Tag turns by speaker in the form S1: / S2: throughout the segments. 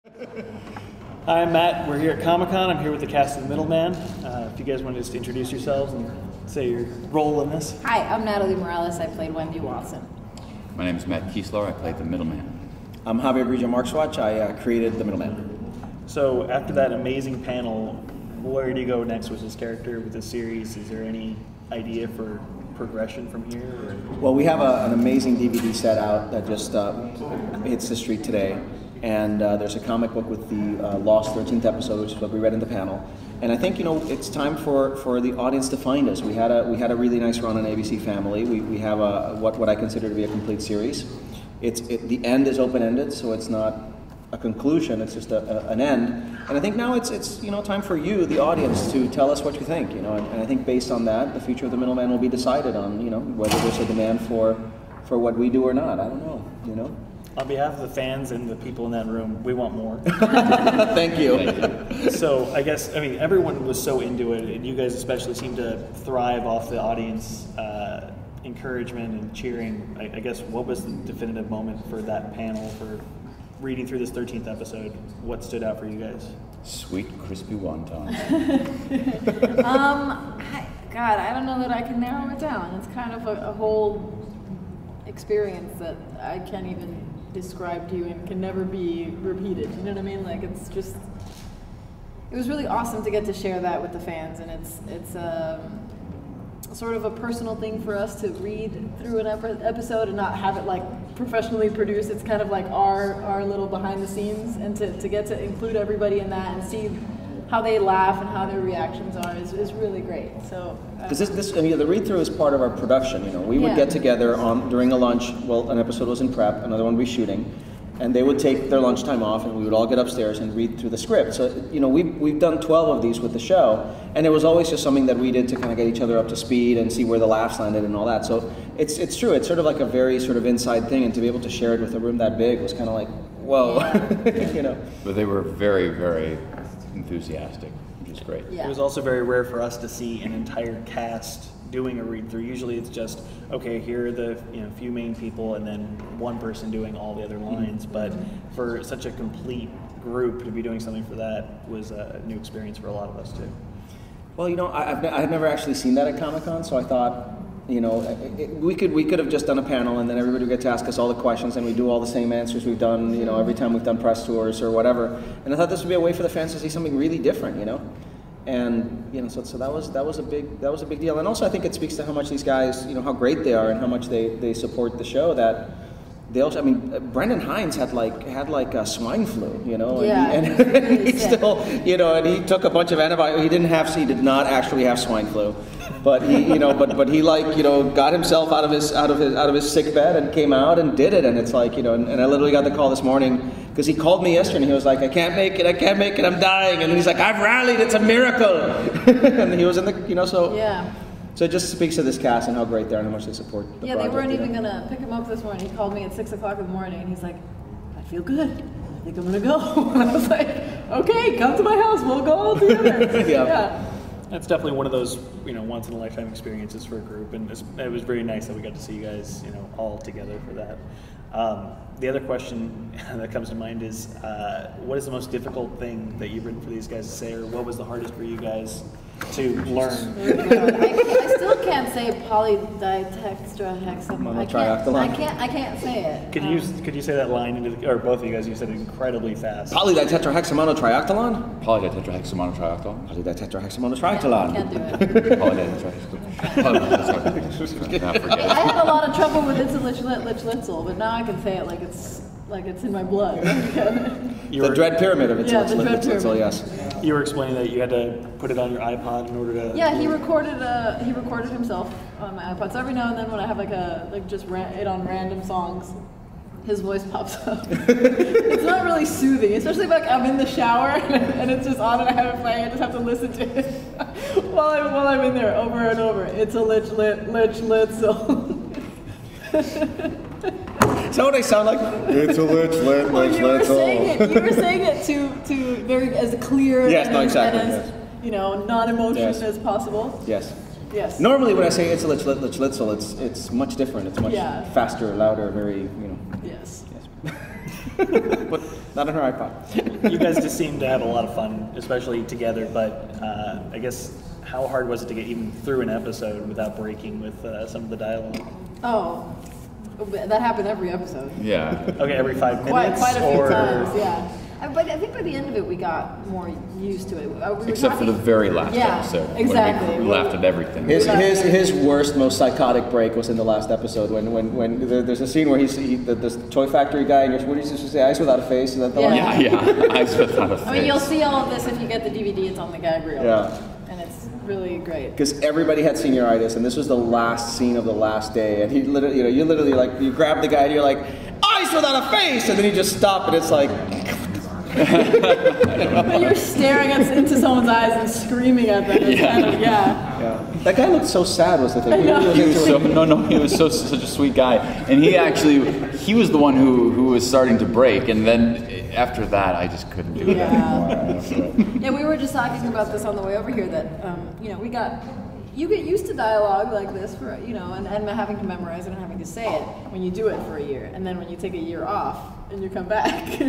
S1: Hi, I'm Matt. We're here at Comic-Con. I'm here with the cast of Middleman. If you guys want to just introduce yourselves and say your role in this.
S2: Hi, I'm Natalie Morales. I played Wendy Watson.
S3: My name is Matt Keeslar. I played the Middleman.
S4: I'm Javier Grillo-Marxuach. I created the Middleman.
S1: So after that amazing panel, where do you go next with this character, with this series? Is there any idea for progression from here? Or?
S4: Well, we have an amazing DVD set out that just hits the street today. And there's a comic book with the Lost 13th episode, which is what we read in the panel. And I think, it's time for the audience to find us. We had a really nice run on ABC Family. We have what I consider to be a complete series. The end is open-ended, so it's not a conclusion, it's just an end. And I think now it's time for you, the audience, to tell us what you think. And I think based on that, the future of the Middleman will be decided on, whether there's a demand for what we do or not. I don't know.
S1: On behalf of the fans and the people in that room, we want more.
S4: Thank you.
S1: So I guess, everyone was so into it, and you guys especially seem to thrive off the audience encouragement and cheering. I guess, what was the definitive moment for that panel, for reading through this 13th episode? What stood out for you guys?
S3: Sweet, crispy wontons.
S2: God, I don't know that I can narrow it down. It's kind of a whole experience that I can't even describe to you and can never be repeated. You know what I mean? Like, it was really awesome to get to share that with the fans, and it's sort of a personal thing for us to read through an episode and not have it like professionally produced. It's kind of like our little behind the scenes, and to get to include everybody in that and see how they laugh and how their reactions are is really great. So
S4: because the read through is part of our production. We would get together during a lunch. Well, an episode was in prep, another one was shooting, and they would take their lunchtime off, and we would all get upstairs and read through the script. So we've done 12 of these with the show, and it was always just something that we did to kind of get each other up to speed and see where the laughs landed and all that. So it's true. It's sort of like a very sort of inside thing, and to be able to share it with a room that big was kind of like, whoa.
S3: But they were very, very enthusiastic, which is great.
S2: Yeah.
S1: It was also very rare for us to see an entire cast doing a read-through. Usually it's just, okay, here are the few main people and then one person doing all the other lines. But for such a complete group to be doing something for that was a new experience for a lot of us too.
S4: Well, I've never actually seen that at Comic-Con, so I thought, we could have just done a panel and then everybody would get to ask us all the questions and we do all the same answers we've done, every time we've done press tours or whatever. And I thought this would be a way for the fans to see something really different, And so that was a big deal. And also I think it speaks to how much these guys, how great they are and how much they support the show. That they also, Brendan Hines had like swine flu, and he still, and he took a bunch of antibiotics. He did not actually have swine flu, but he, but he got himself out of his sick bed and came out and did it. And it's like, and I literally got the call this morning because he called me yesterday and he was like, I can't make it, I'm dying. And he's like, I've rallied, it's a miracle. And he was in the, so. Yeah. So it just speaks to this cast and how great they are and how much they support the project.
S2: They weren't even going to pick him up this morning. He called me at 6 o'clock in the morning and he's like, I feel good. I think I'm going to go. And I was like, okay, come to my house. We'll go all together.
S1: Yeah. That's definitely one of those, once in a lifetime experiences for a group. And it was very nice that we got to see you guys, all together for that. The other question that comes to mind is, what is the most difficult thing that you've written for these guys to say, or what was the hardest for you guys to learn?
S2: I still can't say polyditextrahexamone. I can't say it.
S1: Could you say that line or both of you guys? You said it incredibly fast.
S4: Polyditetrahexamonotriactolon.
S3: Polyditetrahexamonotriactolon.
S4: Polyditetrahexamonotriactolon.
S2: Can't do it. I had a lot of trouble with Itzelitzel, but now I can say it like it's in my blood.
S4: The dread pyramid of Itzelitzel, yes.
S1: You were explaining that you had to put it on your iPod in order to.
S2: Yeah, he recorded himself on my iPod. So every now and then when I have it on random songs, his voice pops up. It's not really soothing, especially if I'm in the shower and it's just on and I have it playing. I just have to listen to it while I'm in there over and over. It's a litzel.
S4: Is that what I sound like? It's a
S2: you were saying it to very as clear and as non-emotion as possible.
S4: Yes.
S2: Yes.
S4: Normally when I say it's a litzel, it's much different. It's much faster, louder, very,
S2: Yes.
S4: But not on her iPod.
S1: You guys just seem to have a lot of fun, especially together, but I guess how hard was it to get even through an episode without breaking with some of the dialogue?
S2: Oh, that happened every episode.
S3: Yeah.
S1: Okay, every 5 minutes?
S2: Quite a few times, yeah. But I think by the end of it, we got more used to it.
S3: Except for the very last episode.
S2: Exactly.
S3: When we laughed at everything.
S4: His worst, most psychotic break was in the last episode when there's a scene where this toy factory guy, and what did he say? Eyes without a face? Is that the one?
S3: Yeah. Eyes without a face.
S2: I mean, you'll see all of this if you get the DVD. It's on the gag reel.
S4: Yeah.
S2: And it's really great.
S4: Because everybody had senioritis, and this was the last scene of the last day, and he literally, you grab the guy, and you're like, eyes without a face, and then you just stop, and it's like.
S2: But you're staring into someone's eyes and screaming at them. It's kind of,
S4: Yeah. That guy looked so sad, was the thing.
S3: He was such a sweet guy, and he was the one who was starting to break, and then after that, I just couldn't do it anymore.
S2: Yeah, we were just talking about this on the way over here that you get used to dialogue like this for and having to memorize it and having to say it when you do it for a year, and then when you take a year off and you come back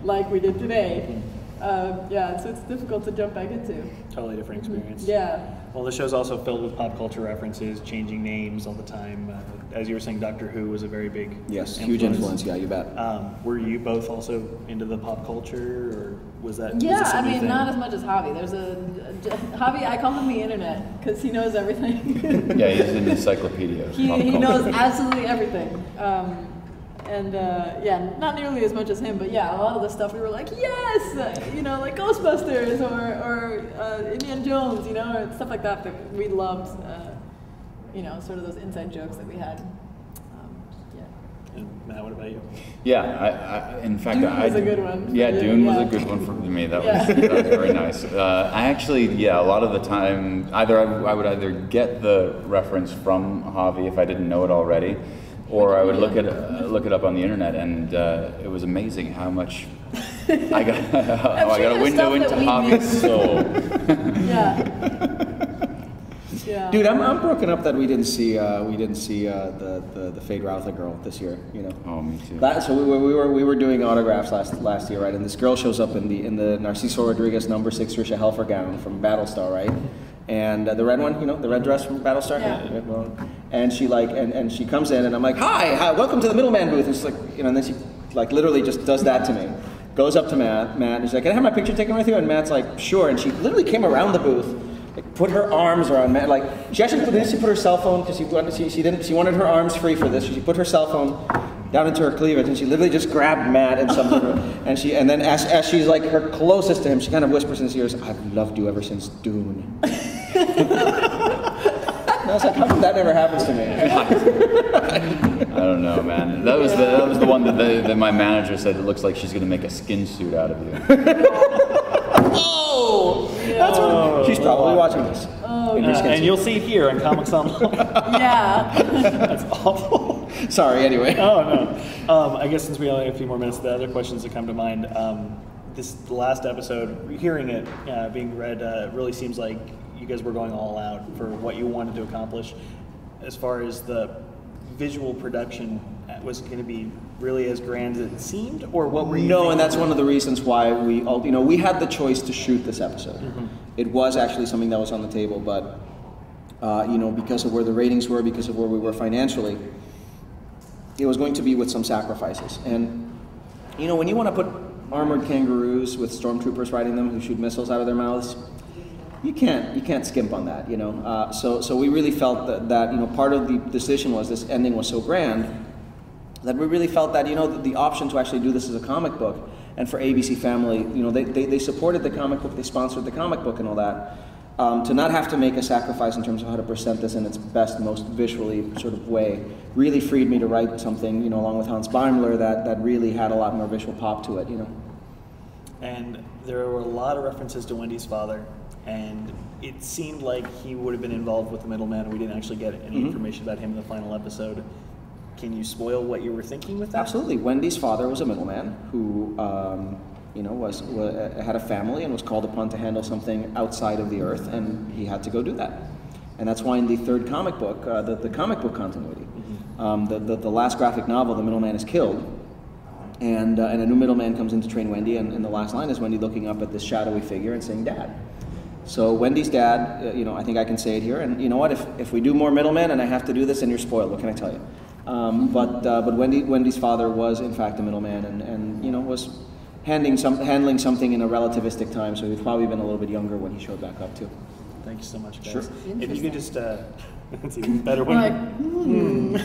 S2: like we did today, so it's difficult to jump back into.
S1: Totally different experience.
S2: Yeah.
S1: Well, the show's also filled with pop culture references, changing names all the time. As you were saying, Doctor Who was a very big
S4: huge influence. Yeah, you bet.
S1: Were you both also into the pop culture, or was that?
S2: Yeah,
S1: was
S2: I mean, not as much as Javi. There's Javi. I call him the internet because he knows everything.
S3: Yeah, he's an encyclopedia.
S2: He knows absolutely everything. Not nearly as much as him, but yeah, a lot of the stuff we were like, yes, like Ghostbusters or Indiana Jones, or stuff like that we loved, sort of those inside jokes that we had.
S1: And Matt, what about you?
S3: Yeah, in fact,
S2: Dune was a good one.
S3: Yeah, Dune was a good one for me. That was very nice. I actually, a lot of the time, I would either get the reference from Javi if I didn't know it already, or I would look it up on the internet, and it was amazing how much I got a window into Javi's soul.
S2: Yeah.
S4: Dude, I'm broken up that we didn't see the Fade Routher girl this year.
S3: Oh, me too.
S4: So we were doing autographs last year, right? And this girl shows up in the Narciso Rodriguez #6 Tricia Helfer gown from Battlestar, right? And the red one, the red dress from Battlestar.
S2: Yeah.
S4: And she and she comes in, and I'm like, hi, welcome to the Middleman booth. And she's like, and then she literally just does that to me. Goes up to Matt, and she's like, can I have my picture taken with you? And Matt's like, sure. And she literally came around the booth. Put her arms around Matt. She actually put her cell phone because she wanted her arms free for this. She put her cell phone down into her cleavage, and she literally just grabbed Matt and something. and then as she's like her closest to him, she kind of whispers in his ears, "I've loved you ever since Dune." And I was like, how come that never happens to me?
S3: I don't know, man. That was the one that my manager said it looks like she's gonna make a skin suit out of you.
S4: Oh! That's what she's probably watching this.
S2: Oh,
S1: and you'll see here on Comics Online.
S2: Yeah.
S1: That's awful.
S4: Sorry, anyway.
S1: Oh, no. I guess since we only have a few more minutes, the other questions that come to mind, the last episode, hearing it being read, really seems like you guys were going all out for what you wanted to accomplish. As far as the visual production, was it going to be really as grand as it seemed, or what were you thinking?
S4: And that's one of the reasons why we had the choice to shoot this episode. Mm-hmm. It was actually something that was on the table, but because of where the ratings were, because of where we were financially, it was going to be with some sacrifices. And when you want to put armored kangaroos with stormtroopers riding them who shoot missiles out of their mouths, you can't skimp on that. So we really felt that part of the decision was this ending was so grand that we really felt that the option to actually do this as a comic book, and for ABC Family, they supported the comic book, they sponsored the comic book and all that, to not have to make a sacrifice in terms of how to present this in its best, most visually sort of way, really freed me to write something, along with Hans Beimler, that really had a lot more visual pop to it.
S1: And there were a lot of references to Wendy's father, and it seemed like he would have been involved with the Middleman. We didn't actually get any information about him in the final episode. Can you spoil what you were thinking with that?
S4: Absolutely. Wendy's father was a middleman who, had a family and was called upon to handle something outside of the Earth, and he had to go do that. And that's why in the third comic book, the comic book continuity, the last graphic novel, the middleman is killed, And a new middleman comes in to train Wendy, and the last line is Wendy looking up at this shadowy figure and saying, "Dad." So Wendy's dad, I think I can say it here, and you know what? If we do more middlemen and I have to do this, then you're spoiled. What can I tell you? But Wendy's father was in fact a middleman, and was handling something in a relativistic time. So he's probably been a little bit younger when he showed back up too.
S1: Thank you so much, guys.
S4: Sure.
S1: If you could just, it's even better when.